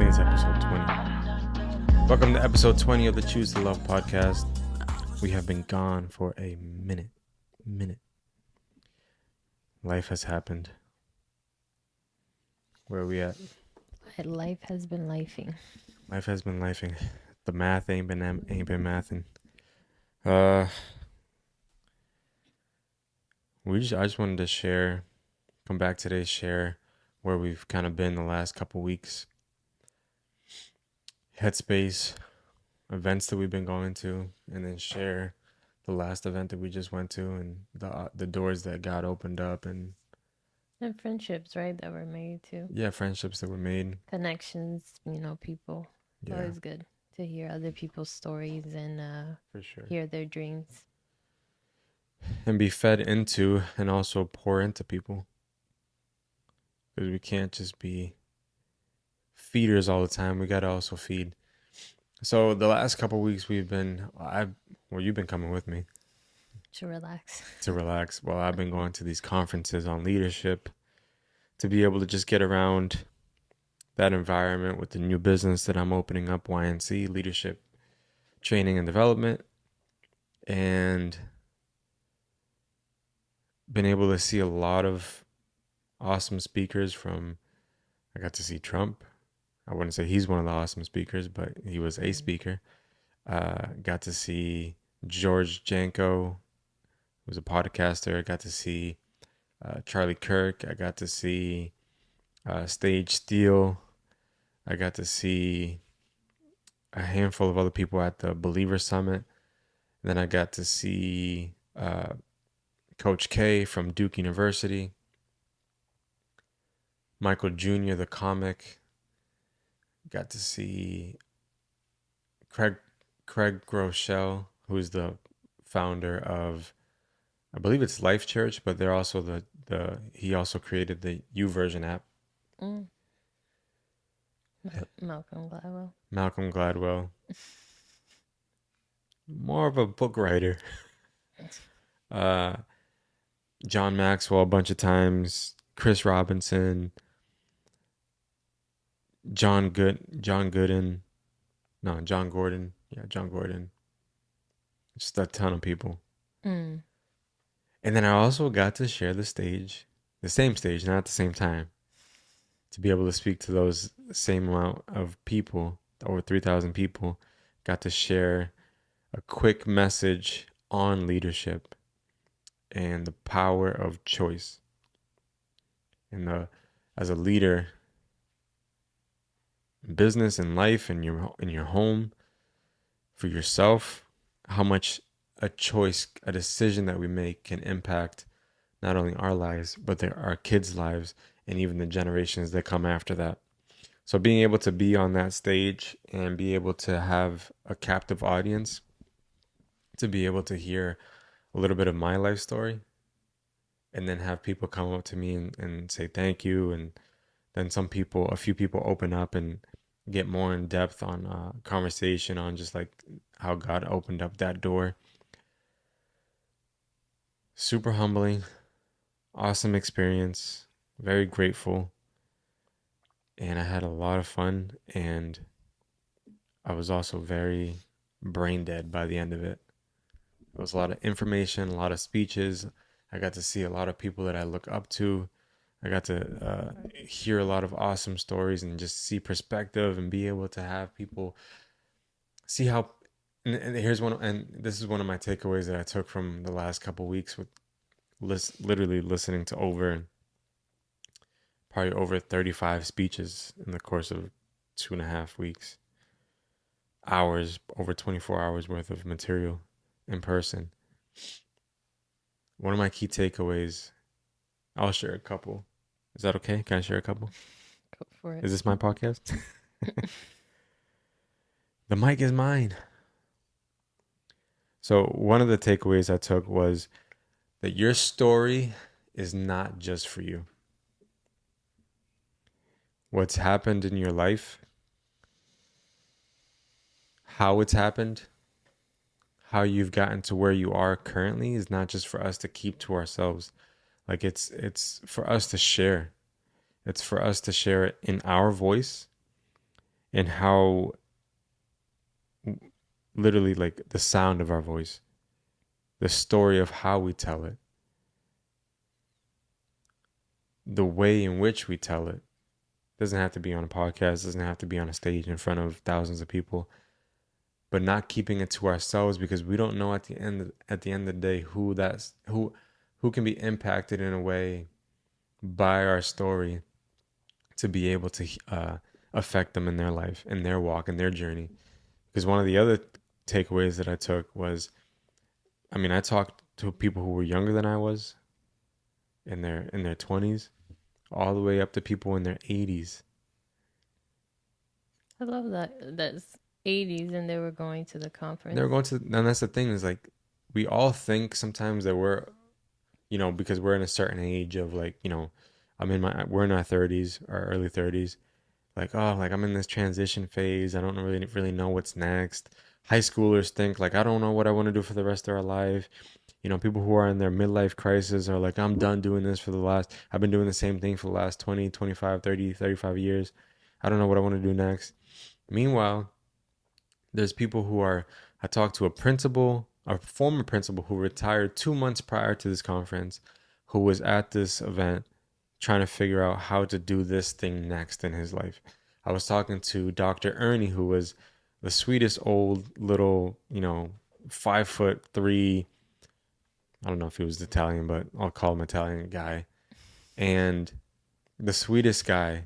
think it's episode 20. Welcome to episode 20 of the Choose to Love podcast. We have been gone for a minute. Life has happened. Where are we at? Life has been lifing. Life has been lifing. The math ain't been mathing. I just wanted to come back today, share where we've kind of been the last couple weeks. Headspace, events that we've been going to, and then share the last event that we just went to and the doors that God opened up and friendships, right, that were made too. Yeah, friendships that were made. Connections, people. It's always good to hear other people's stories and for sure. Hear their dreams. And be fed into and also pour into people. Because we can't just be feeders all the time. We got to also feed. So the last couple of weeks you've been coming with me. To relax. Well, I've been going to these conferences on leadership to be able to just get around that environment with the new business that I'm opening up, YNC, Leadership Training and Development. And been able to see a lot of awesome speakers I got to see Trump. I wouldn't say he's one of the awesome speakers, but he was a speaker. Got to see George Janko, who's a podcaster. I got to see Charlie Kirk. I got to see Stage Steel. I got to see a handful of other people at the Believer Summit. Then I got to see Coach K from Duke University. Michael Jr., the comic. Got to see Craig Groeschel, who's the founder of, I believe it's Life Church, but they're also he also created the YouVersion app. Malcolm Gladwell. Malcolm Gladwell. More of a book writer. John Maxwell a bunch of times. Chris Robinson. John Gordon. Yeah, John Gordon. Just a ton of people. And then I also got to share the same stage, not at the same time, to be able to speak to those same amount of people, over 3,000 people. Got to share a quick message on leadership and the power of choice. And as a leader, business and life and in your home, for yourself, how much a decision that we make can impact not only our lives, but our kids' lives and even the generations that come after that. So being able to be on that stage and be able to have a captive audience, to be able to hear a little bit of my life story, and then have people come up to me and say thank you, and then a few people open up and get more in depth on conversation on just like how God opened up that door. Super humbling, awesome experience, very grateful, and I had a lot of fun, and I was also very brain dead by the end of it. It was a lot of information, a lot of speeches. I got to see a lot of people that I look up to. I got to hear a lot of awesome stories and just see perspective and be able to have people see how. And this is one of my takeaways that I took from the last couple of weeks with literally listening to probably over 35 speeches in the course of 2.5 weeks. Over 24 hours worth of material in person. One of my key takeaways, I'll share a couple. Is that okay? Can I share a couple? Go for it. Is this my podcast? The mic is mine. So one of the takeaways I took was that your story is not just for you. What's happened in your life, how it's happened, how you've gotten to where you are currently is not just for us to keep to ourselves. Like it's for us to share. It's for us to share it in our voice and how literally like the sound of our voice, the story of how we tell it, the way in which we tell it. Doesn't have to be on a podcast, doesn't have to be on a stage in front of thousands of people, but not keeping it to ourselves, because we don't know at the end of the day who can be impacted in a way by our story to be able to affect them in their life, in their walk, in their journey. Because one of the other takeaways that I took was, I mean, I talked to people who were younger than I was, in their 20s, all the way up to people in their 80s. I love that. That's 80s and they were going to the They conference. were going to, and that's the thing, is like, we all think sometimes that we're, because we're in a certain age of like, we're in our 30s, our early 30s. Like, oh, like I'm in this transition phase. I don't really know what's next. High schoolers think like, I don't know what I want to do for the rest of our life. People who are in their midlife crisis are like, I'm done doing this I've been doing the same thing for the last 20, 25, 30, 35 years. I don't know what I want to do next. Meanwhile, there's people who are, I talked to a former principal who retired 2 months prior to this conference, who was at this event trying to figure out how to do this thing next in his life. I was talking to Dr. Ernie, who was the sweetest old little, 5'3". I don't know if he was Italian, but I'll call him Italian guy. And the sweetest guy,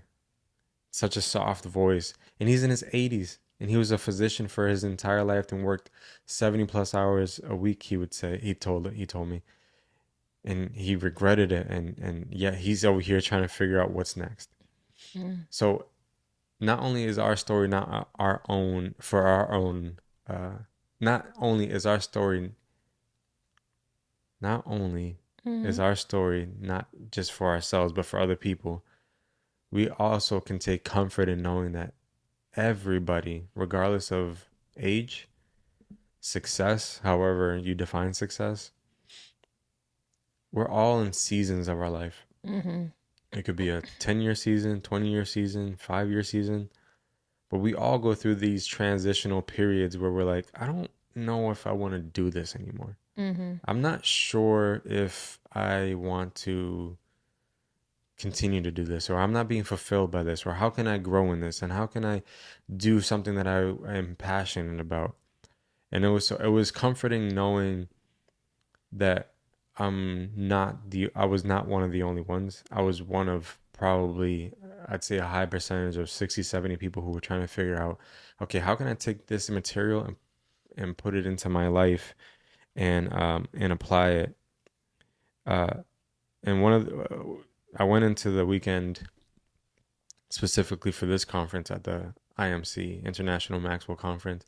such a soft voice. And he's in his 80s. And he was a physician for his entire life and worked 70 plus hours a week, he would say. He told me. And he regretted it, and yet he's over here trying to figure out what's next. Mm. So not only is our story not our own for our own not only is our story not only is Mm. our story not just for ourselves but for other people, we also can take comfort in knowing that everybody, regardless of age, success, however you define success, we're all in seasons of our life. Mm-hmm. It could be a 10-year season, 20-year season, 5-year season. But we all go through these transitional periods where we're like, I don't know if I want to do this anymore. Mm-hmm. I'm not sure if I want to continue to do this, or I'm not being fulfilled by this, or how can I grow in this, and how can I do something that I am passionate about. And it was comforting knowing that I was not one of the only ones. I was one of probably, I'd say, a high percentage of 60, 70 people who were trying to figure out, okay, how can I take this material and put it into my life and apply it. Uh, and I went into the weekend specifically for this conference at the IMC, International Maxwell Conference,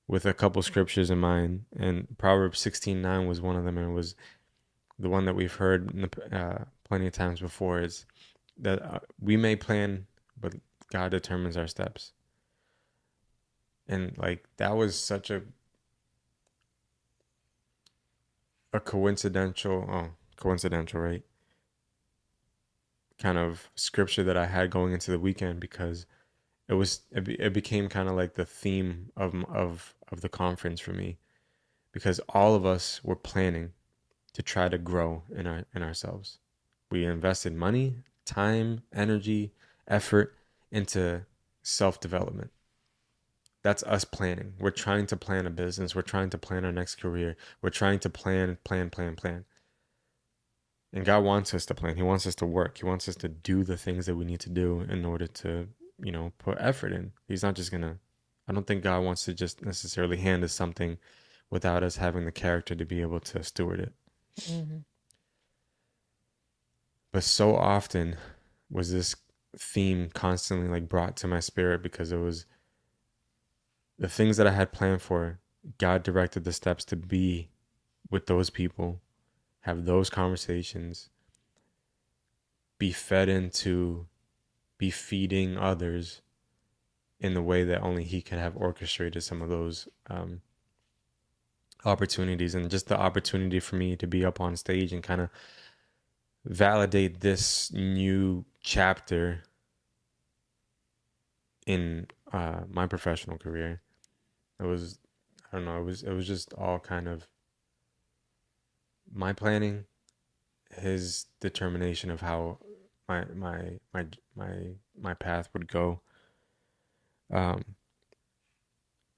with a couple scriptures in mind, and Proverbs 16:9 was one of them, and it was the one that we've heard plenty of times before, is that we may plan, but God determines our steps. And like that was such a coincidental, right? Kind of scripture that I had going into the weekend, because it became kind of like the theme of the conference for me, because all of us were planning to try to grow in ourselves. We invested money, time, energy, effort into self-development. That's us planning. We're trying to plan a business. We're trying to plan our next career. We're trying to plan. And God wants us to plan. He wants us to work. He wants us to do the things that we need to do in order to, put effort in. He's not just gonna, I don't think God wants to just necessarily hand us something without us having the character to be able to steward it. Mm-hmm. But so often was this theme constantly like brought to my spirit, because it was the things that I had planned for. God directed the steps to be with those people, have those conversations, be fed into, be feeding others in the way that only He could have orchestrated some of those opportunities. And just the opportunity for me to be up on stage and kind of validate this new chapter in my professional career. It was, I don't know, it was just all kind of my planning, his determination of how my my my my my path would go. Um,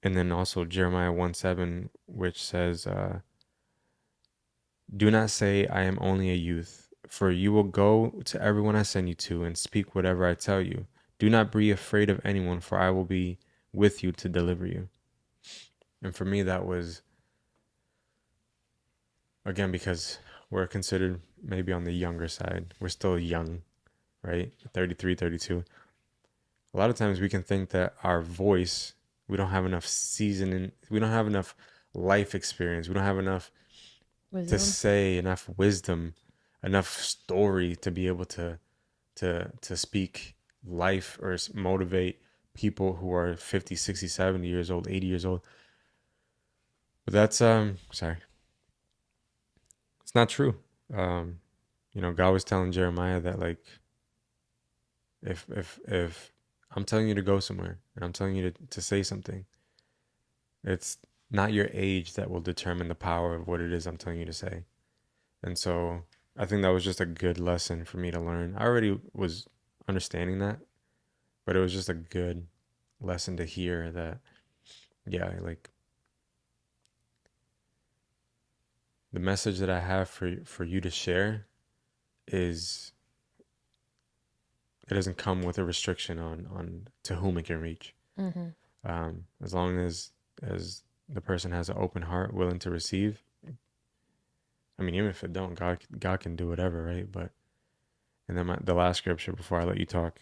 and then also Jeremiah 1:7, which says, "Do not say I am only a youth, for you will go to everyone I send you to and speak whatever I tell you. Do not be afraid of anyone, for I will be with you to deliver you." And for me, that was, again, because we're considered maybe on the younger side. We're still young, right? 33, 32. A lot of times we can think that our voice, we don't have enough seasoning, we don't have enough life experience, we don't have enough to Wisdom. say, enough wisdom, enough story to be able to speak life or motivate people who are 50, 60, 70 years old, 80 years old. But that's sorry, it's not true. Um, God was telling Jeremiah that, like, if I'm telling you to go somewhere and I'm telling you to say something, it's not your age that will determine the power of what it is I'm telling you to say. And so I think that was just a good lesson for me to learn. I already was understanding that, but it was just a good lesson to hear that, yeah, like, the message that I have for you to share is, it doesn't come with a restriction on to whom it can reach. Mm-hmm. As long as the person has an open heart, willing to receive. I mean, even if it don't, God can do whatever, right? But and then the last scripture before I let you talk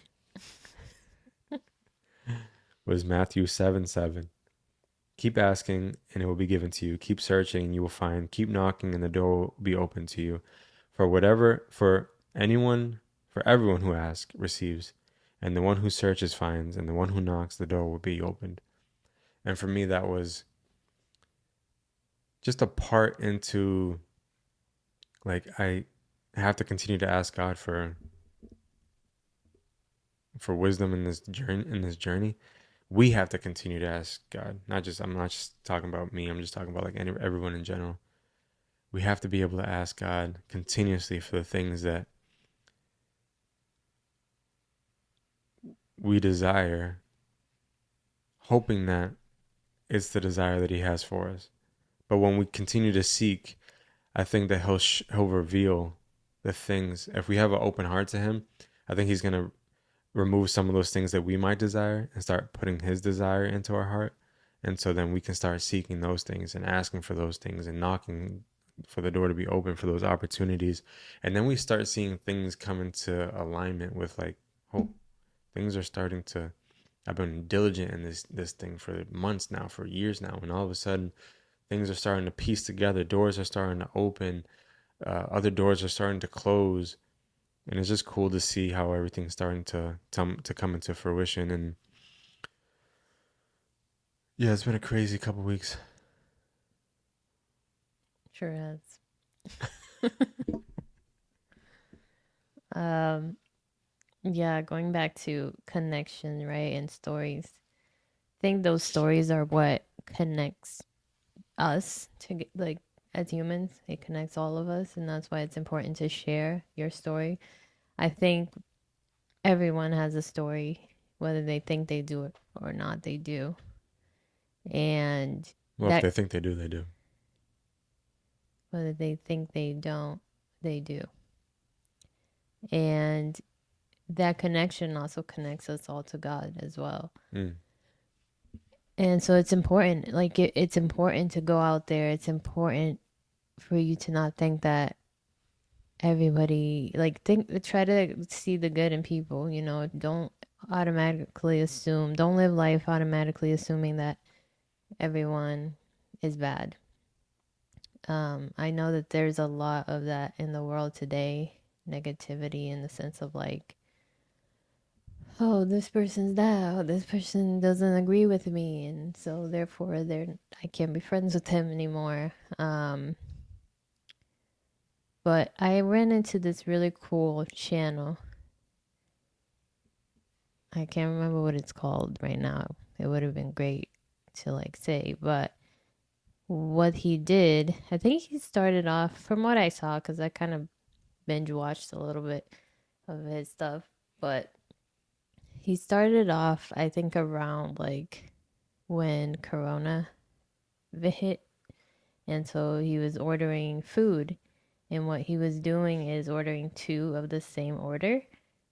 was Matthew 7:7. Keep asking and it will be given to you. Keep searching and you will find. Keep knocking and the door will be open to you. For everyone who asks receives, and the one who searches finds, and the one who knocks the door will be opened. And for me, that was just a part into, like, I have to continue to ask God for wisdom in this journey. We have to continue to ask God. I'm not just talking about me. I'm just talking about, like, everyone in general. We have to be able to ask God continuously for the things that we desire, hoping that it's the desire that He has for us. But when we continue to seek, I think that He'll reveal the things. If we have an open heart to Him, I think He's gonna remove some of those things that we might desire and start putting His desire into our heart. And so then we can start seeking those things and asking for those things and knocking for the door to be open for those opportunities. And then we start seeing things come into alignment with, like, oh, things are starting to. I've been diligent in this thing for months now, for years now, and all of a sudden things are starting to piece together. Doors are starting to open. Other doors are starting to close, and it's just cool to see how everything's starting to come into fruition. And yeah, it's been a crazy couple weeks. Sure has. um, yeah, going back to connection, right, and stories. I think those stories are what connects us to get, like, as humans. It connects all of us, and that's why it's important to share your story. I think everyone has a story, whether they think they do it or not, they do. And Well, if that, they think they do, they do. whether they think they don't, they do. And that connection also connects us all to God as well. Mm. And so it's important, like, it's important to go out there. It's important for you to not think that everybody, like, try to see the good in people, don't automatically assume, don't live life automatically assuming that everyone is bad. I know that there's a lot of that in the world today, negativity in the sense of, like, oh, this person's that, oh, this person doesn't agree with me, and so therefore I can't be friends with him anymore. But I ran into this really cool channel. I can't remember what it's called right now. It would have been great to like say, but what he did, I think he started off from what I saw because I kind of binge watched a little bit of his stuff, but he started off, I think, around like when Corona hit. And so he was ordering food. And what he was doing is ordering two of the same order.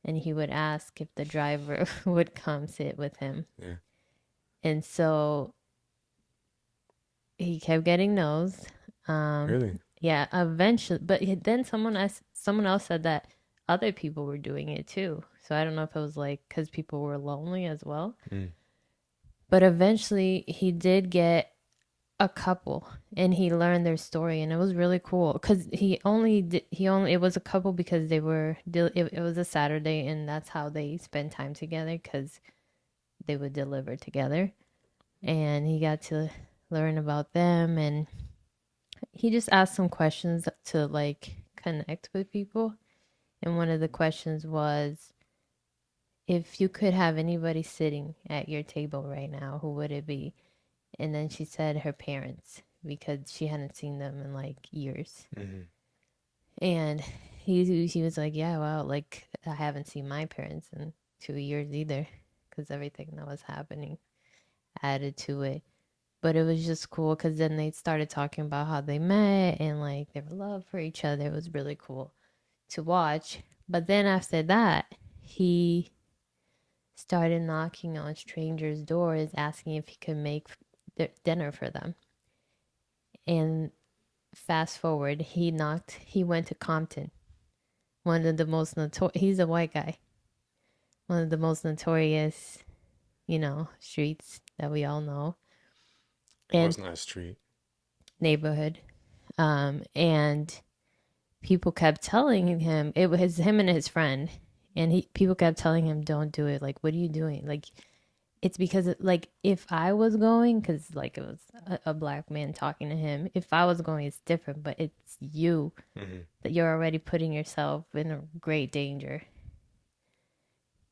And he would ask if the driver would come sit with him. Yeah. And so he kept getting no's. Really? Yeah, eventually. But then someone else said that other people were doing it too. So I don't know if it was like because people were lonely as well. Mm. But eventually he did get a couple and he learned their story and it was really cool because it was a couple because it was a Saturday and that's how they spend time together because they would deliver together and he got to learn about them and he just asked some questions to like connect with people and one of the questions was if you could have anybody sitting at your table right now who would it be. And then she said her parents because she hadn't seen them in like years. Mm-hmm. And he was like, yeah, well, like I haven't seen my parents in 2 years either because everything that was happening added to it. But it was just cool because then they started talking about how they met and like their love for each other. It was really cool to watch. But then after that, he started knocking on strangers' doors asking if he could make dinner for them. And fast forward, he went to Compton, one of the most notorious, he's a white guy, one of the most notorious, streets that we all know and Was not a street. neighborhood. And people kept telling him, it was him and his friend. And people kept telling him, don't do it. Like, what are you doing? Like, it's because, like, if I was going, because, like, it was a black man talking to him, if I was going, it's different, but it's you Mm-hmm. that you're already putting yourself in a great danger.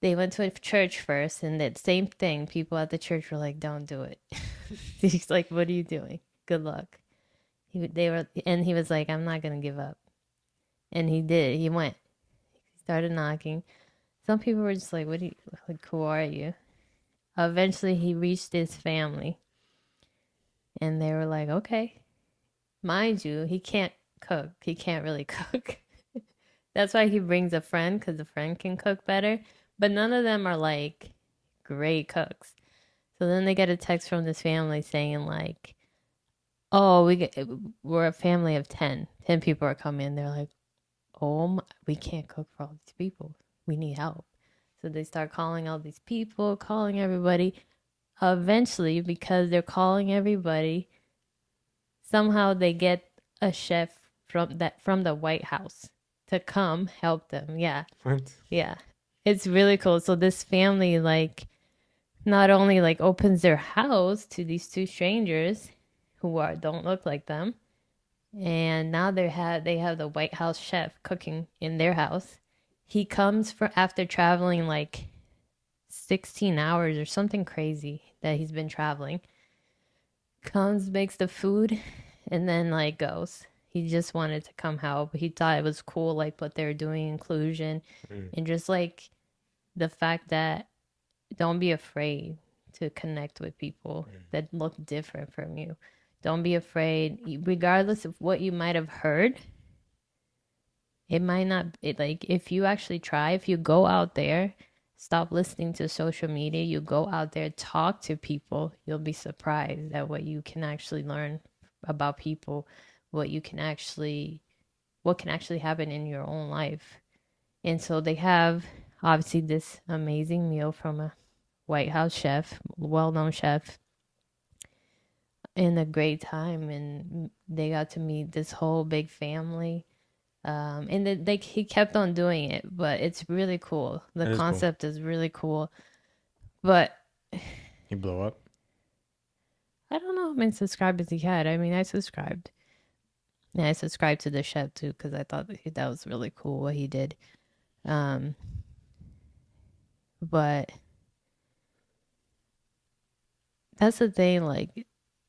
They went to a church first, and that same thing. People at the church were like, "Don't do it." He's like, "What are you doing? Good luck." And he was like, "I'm not gonna give up," and he did. He went. He started knocking. Some people were just like, "What? Like, who are you?" Eventually, he reached his family, and they were like, "Okay." Mind you, he can't cook. He can't really cook. That's why he brings a friend because the friend can cook better. But none of them are like great cooks. So then they get a text from this family saying like, "Oh, we're a family of 10. 10 people are coming." They're like, "Oh, we can't cook for all these people. We need help." So they start calling all these people, calling everybody. Eventually, because they're calling everybody, somehow they get a chef from the White House to come help them. Yeah. What? Yeah. It's really cool. So this family like not only like opens their house to these two strangers who are don't look like them, and now they have the White House chef cooking in their house. He comes for after traveling like 16 hours or something crazy that he's been traveling. Comes, makes the food, and then like goes. He just wanted to come help. He thought it was cool like what they're doing, inclusion, Mm. and just like the fact that don't be afraid to connect with people that look different from you. Don't be afraid, regardless of what you might have heard. It might not, like, if you actually try, if you go out there, stop listening to social media, you go out there, talk to people, you'll be surprised at what you can actually learn about people, what you can actually, what can actually happen in your own life. And so they have obviously this amazing meal from a White House chef, well known chef, and a great time. And they got to meet this whole big family. And he kept on doing it, but it's really cool. The That is cool. concept is really cool. But He blow up. I don't know how many subscribers he had. I mean, I subscribed. And I subscribed to the chef too because I thought that was really cool what he did. Um, but that's the thing. Like,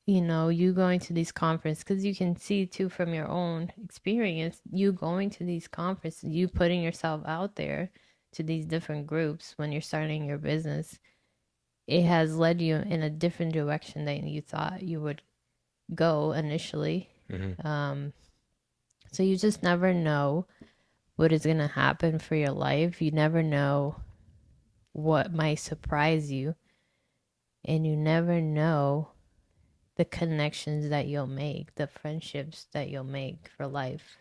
you going to these conferences, because you can see too from your own experience, you going to these conferences, you putting yourself out there to these different groups when you're starting your business, it has led you in a different direction than you thought you would go initially. Mm-hmm. Um, so you just never know what is going to happen for your life. You never know what might surprise you, and you never know the connections that you'll make, the friendships that you'll make for life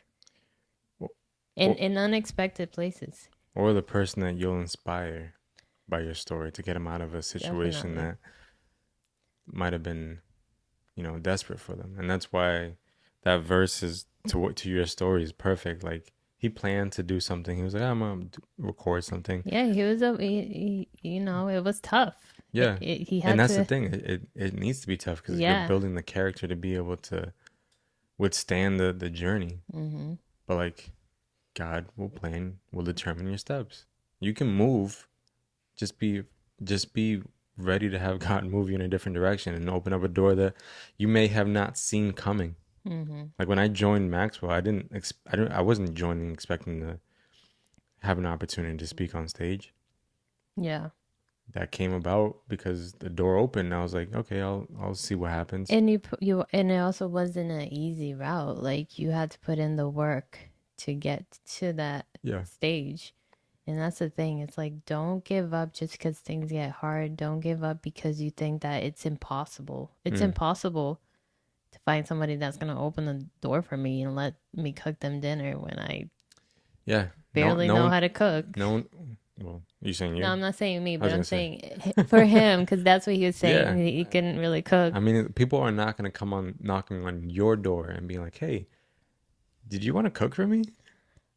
Or, in unexpected places. or the person that you'll inspire by your story to get them out of a situation Definitely. that might have been, desperate for them. And that's why that verse is to your story is perfect. Like he planned to do something. He was like, I'm gonna record something. Yeah, it was tough. Yeah, He and had that's the to, thing. It needs to be tough because you're yeah. building the character to be able to withstand the journey. Mm-hmm. But like God will determine your steps. You can move. Just be just be ready to have God move you in a different direction and open up a door that you may have not seen coming. Mm-hmm. Like when I joined Maxwell, I wasn't joining expecting to have an opportunity to speak on stage. Yeah. That came about because the door opened. And I was like, okay, I'll see what happens. And it also wasn't an easy route. Like you had to put in the work to get to that Yeah. stage. And that's the thing. It's like, don't give up just because things get hard. Don't give up because you think that it's impossible. It's Mm. impossible to find somebody that's going to open the door for me and let me cook them dinner when I Yeah. No. barely No know one. how to cook. No one. Well, you saying No, you? I'm not saying me, I but was I'm gonna say. saying for him, because that's what he was saying. Yeah. He couldn't really cook. I mean, people are not gonna come on knocking on your door and be like, "Hey, did you want to cook for me?"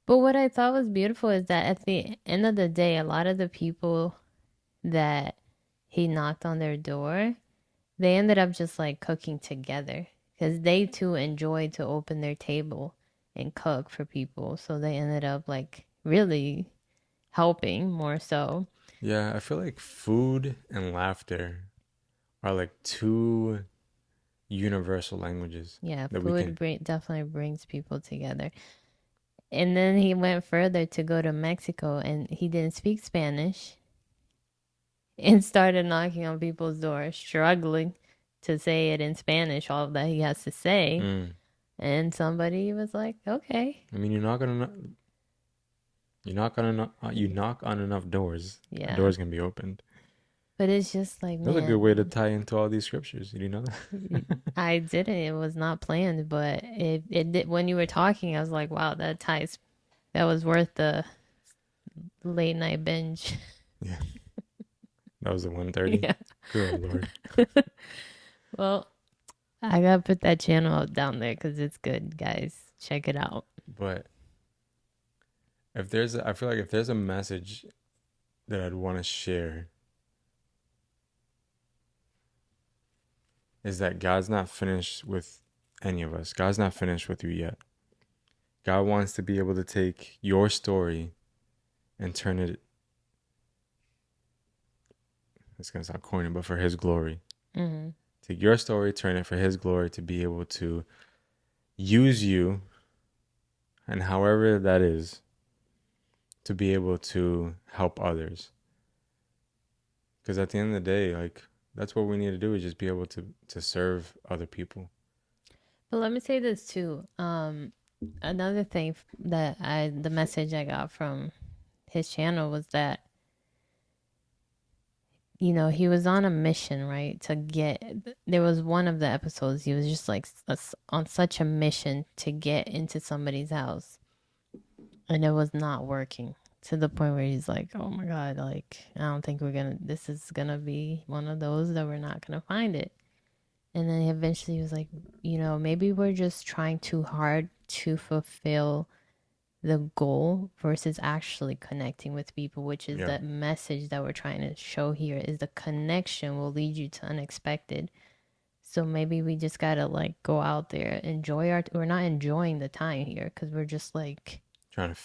But what I thought was beautiful is that at the end of the day, a lot of the people that he knocked on their door, they ended up just like cooking together because they too enjoyed to open their table and cook for people. So they ended up like really helping more so. Yeah, I feel like food and laughter are like two universal languages Yeah, that we can. definitely brings people together. And then he went further to go to Mexico and he didn't speak Spanish and started knocking on people's doors, struggling to say it in Spanish, all that he has to say. Mm. And somebody was like, okay. I mean, you knock on enough doors, a Yeah. door's gonna be opened. But it's just like, That's a good way to man, tie into all these scriptures. Did you know that? I didn't. It was not planned, but it did. When you were talking, I was like, wow, that was worth the late night binge. Yeah, that was the 1:30. Yeah. Good lord. Well, I gotta put that channel down there because it's good, guys. Check it out. But I feel like if there's a message that I'd want to share, is that God's not finished with any of us. God's not finished with you yet. God wants to be able to take your story and turn it, it's going to sound corny, but for His glory. Mm-hmm. Take your story, turn it for His glory to be able to use you, and however that is, to be able to help others. Because at the end of the day, like, that's what we need to do is just be able to serve other people. But let me say this too. Another thing the message I got from his channel was that he was on a mission, right? There was one of the episodes, he was just like on such a mission to get into somebody's house, and it was not working to the point where he's like, oh my God, like, I don't think this is gonna be one of those that we're not gonna find it. And then eventually he was like, maybe we're just trying too hard to fulfill the goal versus actually connecting with people, which is Yeah. the message that we're trying to show here is the connection will lead you to unexpected. So maybe we just gotta like go out there, we're not enjoying the time here because we're just like Trying to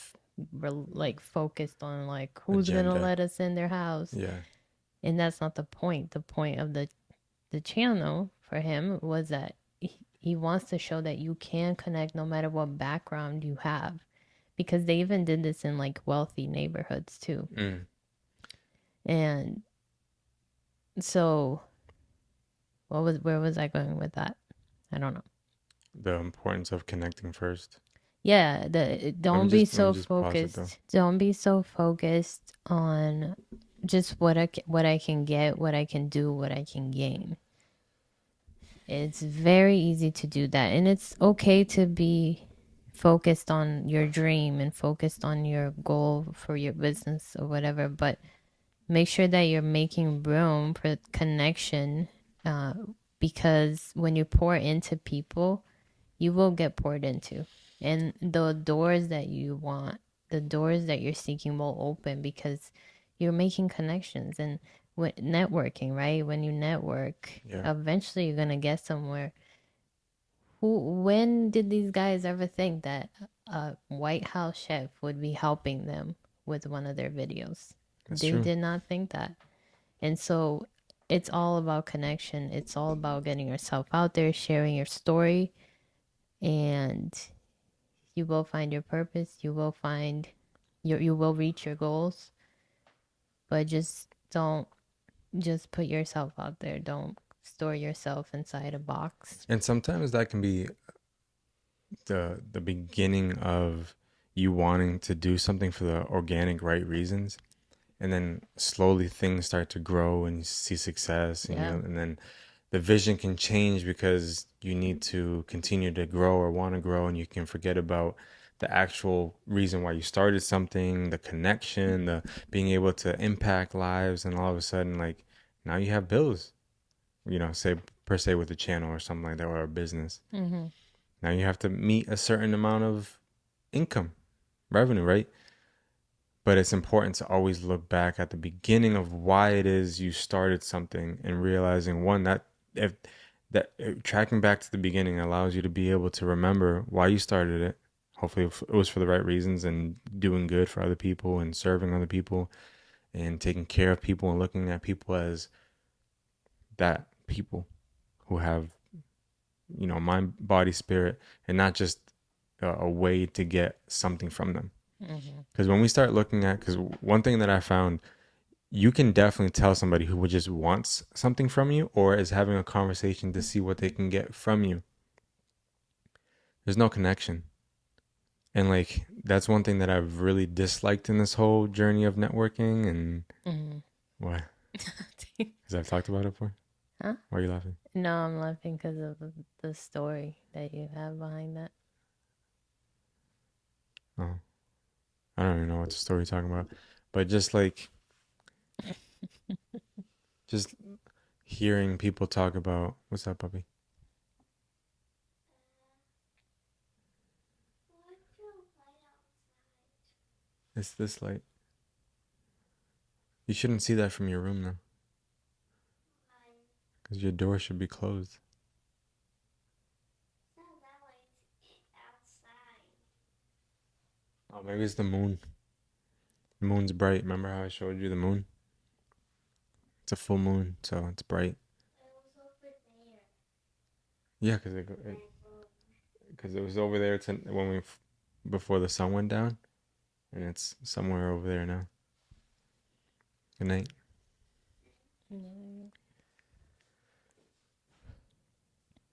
we're like focused on like who's gonna agenda. let us in their house. Yeah. And that's not the point. The point of the the channel for him was that he wants to show that you can connect no matter what background you have, because they even did this in like wealthy neighborhoods too. Mm. And so where was I going with that? I don't know. The importance of connecting first. Yeah, don't be Let me so just pause it though. focused. Don't be so focused on just what I can get, what I can do, what I can gain. It's very easy to do that, and it's okay to be focused on your dream and focused on your goal for your business or whatever, but make sure that you're making room for connection, uh, because when you pour into people, you will get poured into. And the doors that you want, the doors that you're seeking will open because you're making connections and networking, right? When you network, Yeah, eventually you're going to get somewhere. When did these guys ever think that a White House chef would be helping them with one of their videos? that's They true. did not think that. And so it's all about connection. It's all about getting yourself out there, sharing your story, and you will find your purpose. You will reach your goals, but just don't just put yourself out there. Don't store yourself inside a box. And sometimes that can be the beginning of you wanting to do something for the organic right reasons, and then slowly things start to grow and you see success, and Yeah. then the vision can change because you need to continue to grow or want to grow, and you can forget about the actual reason why you started something, the connection, the being able to impact lives, and all of a sudden, like, now you have bills, say per se with a channel or something like that, or a business. Mm-hmm. Now you have to meet a certain amount of income, revenue, right? But it's important to always look back at the beginning of why it is you started something, and realizing, one, that if tracking back to the beginning allows you to be able to remember why you started it. Hopefully it was for the right reasons, and doing good for other people and serving other people and taking care of people and looking at people as that people who have, mind, body, spirit, and not just a way to get something from them. Mm-hmm. Because when we start looking at, because one thing that I found, you can definitely tell somebody who would just wants something from you or is having a conversation to see what they can get from you. There's no connection. And like, that's one thing that I've really disliked in this whole journey of networking. And Mm-hmm. what? Because I've talked about it before. Huh? Why are you laughing? No, I'm laughing because of the story that you have behind that. Oh, I don't even know what the story you're talking about. But just like, just hearing people talk about, what's up, puppy? It's this light. You shouldn't see that from your room though, because your door should be closed. Oh, maybe it's the moon. The moon's bright. Remember how I showed you the moon? It's a full moon, so it's bright. Yeah, because it was over there when before the sun went down, and it's somewhere over there now. Good night. Mm-hmm.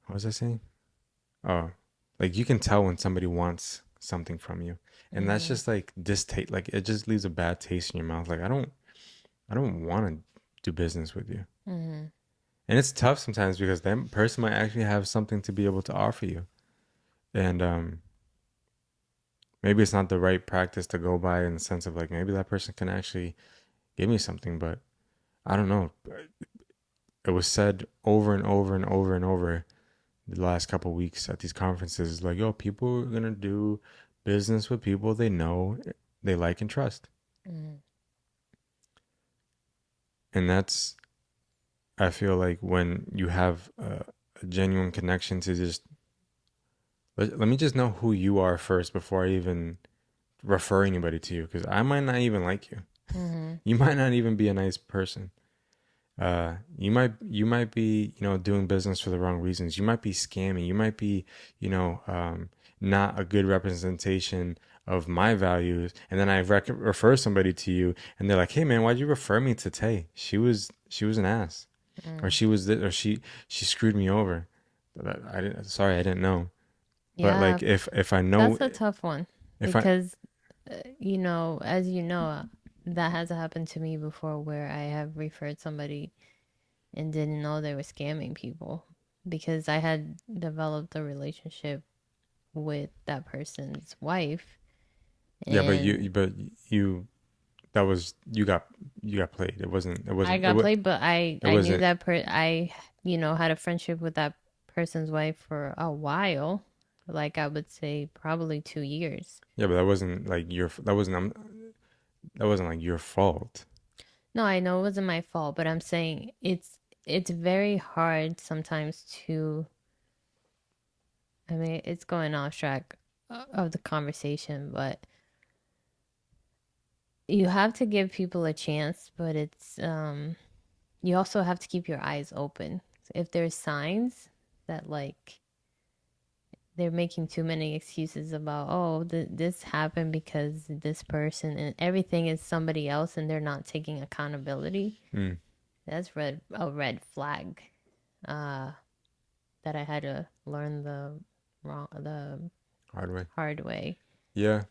What was I saying? Oh, like, you can tell when somebody wants something from you, and that's Mm-hmm. just like distaste. Like, it just leaves a bad taste in your mouth. Like, I don't want to do business with you. Mm-hmm. And it's tough sometimes because that person might actually have something to be able to offer you. And maybe it's not the right practice to go by, in the sense of like, maybe that person can actually give me something, but I don't know. It was said over and over and over and over the last couple of weeks at these conferences, like, yo, people are going to do business with people they know, they like, and trust. Mm-hmm. And that's, I feel like, when you have a genuine connection to just, let me just know who you are first before I even refer anybody to you, because I might not even like you. Mm-hmm. You might not even be a nice person. you might be, doing business for the wrong reasons. You might be scamming. You might be, you know, not a good representation of my values. And then I refer somebody to you, and they're like, "Hey, man, why'd you refer me to Tay? She was an ass, or Mm. she was this, or she screwed me over. But I didn't. Sorry, I didn't know. But Yeah, like, if I know, that's a tough one if I because, as you know, that has happened to me before where I have referred somebody and didn't know they were scamming people because I had developed a relationship with that person's wife yeah, but and you that was you got played. I got played, but it I knew wasn't. that I had a friendship with that person's wife for a while, like I would say probably 2 years. Yeah, but that wasn't like that wasn't like your fault. No, I know it wasn't my fault, but I'm saying it's very hard sometimes to. I mean, it's going off track of the conversation, but you have to give people a chance, but it's you also have to keep your eyes open. If there's signs that like they're making too many excuses about this happened because this person and everything is somebody else and they're not taking accountability, Mm, that's a red flag uh that I had to learn the hard way. hard way. Yeah,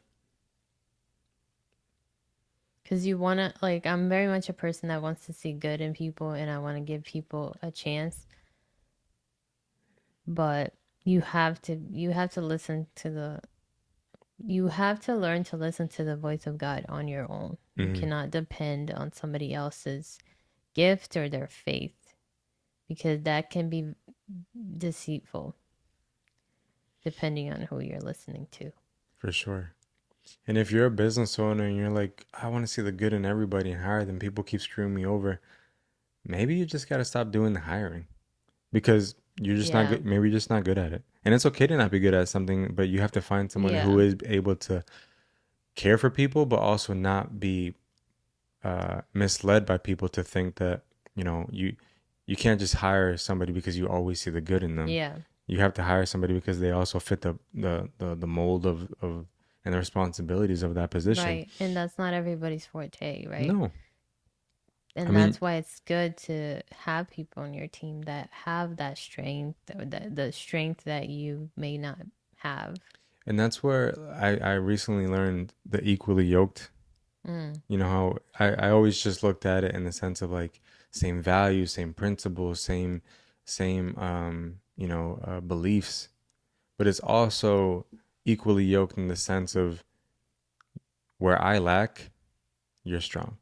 Because you want to, like, I'm very much a person that wants to see good in people and I want to give people a chance, but you have to listen to the you have to learn to listen to the voice of God on your own. You mm, cannot depend on somebody else's gift or their faith because that can be deceitful depending on who you're listening to. for sure. And if you're a business owner and you're like, I want to see the good in everybody and hire them, people keep screwing me over. Maybe you just got to stop doing the hiring because you're just not Yeah. good. Maybe you're just not good at it. And it's okay to not be good at something, but you have to find someone who Yeah. is able to care for people, but also not be misled by people to think that you can't just hire somebody because you always see the good in them. Yeah. You have to hire somebody because they also fit the mold of and the responsibilities of that position. Right. And that's not everybody's forte, right? No, I And mean, that's why it's good to have people on your team that have that strength, or the strength that you may not have. and that's where I recently learned the equally yoked. Mm. You know how I always just looked at it in the sense of like same values, same principles, same beliefs, but it's also equally yoked in the sense of where I lack, you're strong.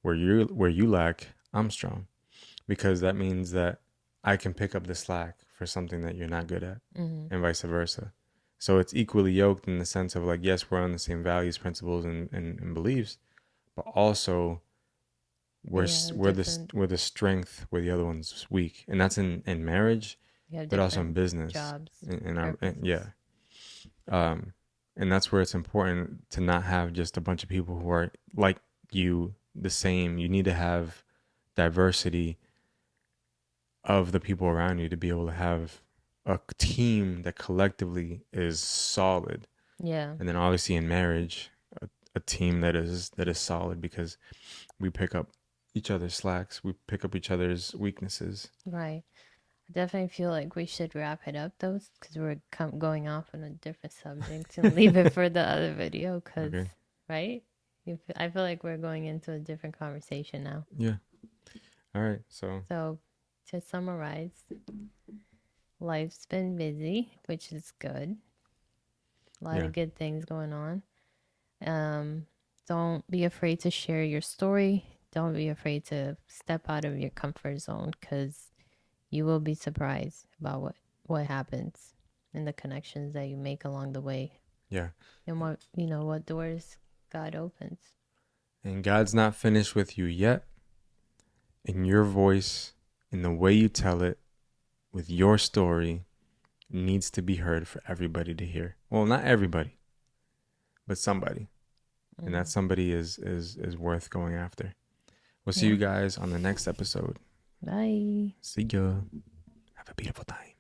Where you lack, I'm strong. Because that means that I can pick up the slack for something that you're not good at, Mm-hmm. and vice versa. So it's equally yoked in the sense of like, yes, we're on the same values, principles, and beliefs, but also we're Yeah, we're different. the strength where the other one's weak, and that's in marriage, You have but also in different business, jobs, in our purposes. yeah, um, and that's where it's important to not have just a bunch of people who are like you, the same. You need to have diversity of the people around you to be able to have a team that collectively is solid. Yeah, And then obviously in marriage, a team that is solid because we pick up each other's slacks, we pick up each other's weaknesses. right. I definitely feel like we should wrap it up though, because we're going off on a different subject and leave it for the other video. Because, Okay. right? I feel like we're going into a different conversation now. Yeah. All right. So So, to summarize, life's been busy, which is good. A lot yeah. of good things going on. Um, don't be afraid to share your story. Don't be afraid to step out of your comfort zone because you will be surprised about what happens and the connections that you make along the way Yeah. and what doors God opens. And God's not finished with you yet. In your voice, in the way you tell it, with your story, needs to be heard for everybody to hear. Well, not everybody, but somebody. And that Mm. somebody is worth going after. We'll see Yeah. you guys on the next episode. Bye. See ya. Have a beautiful time.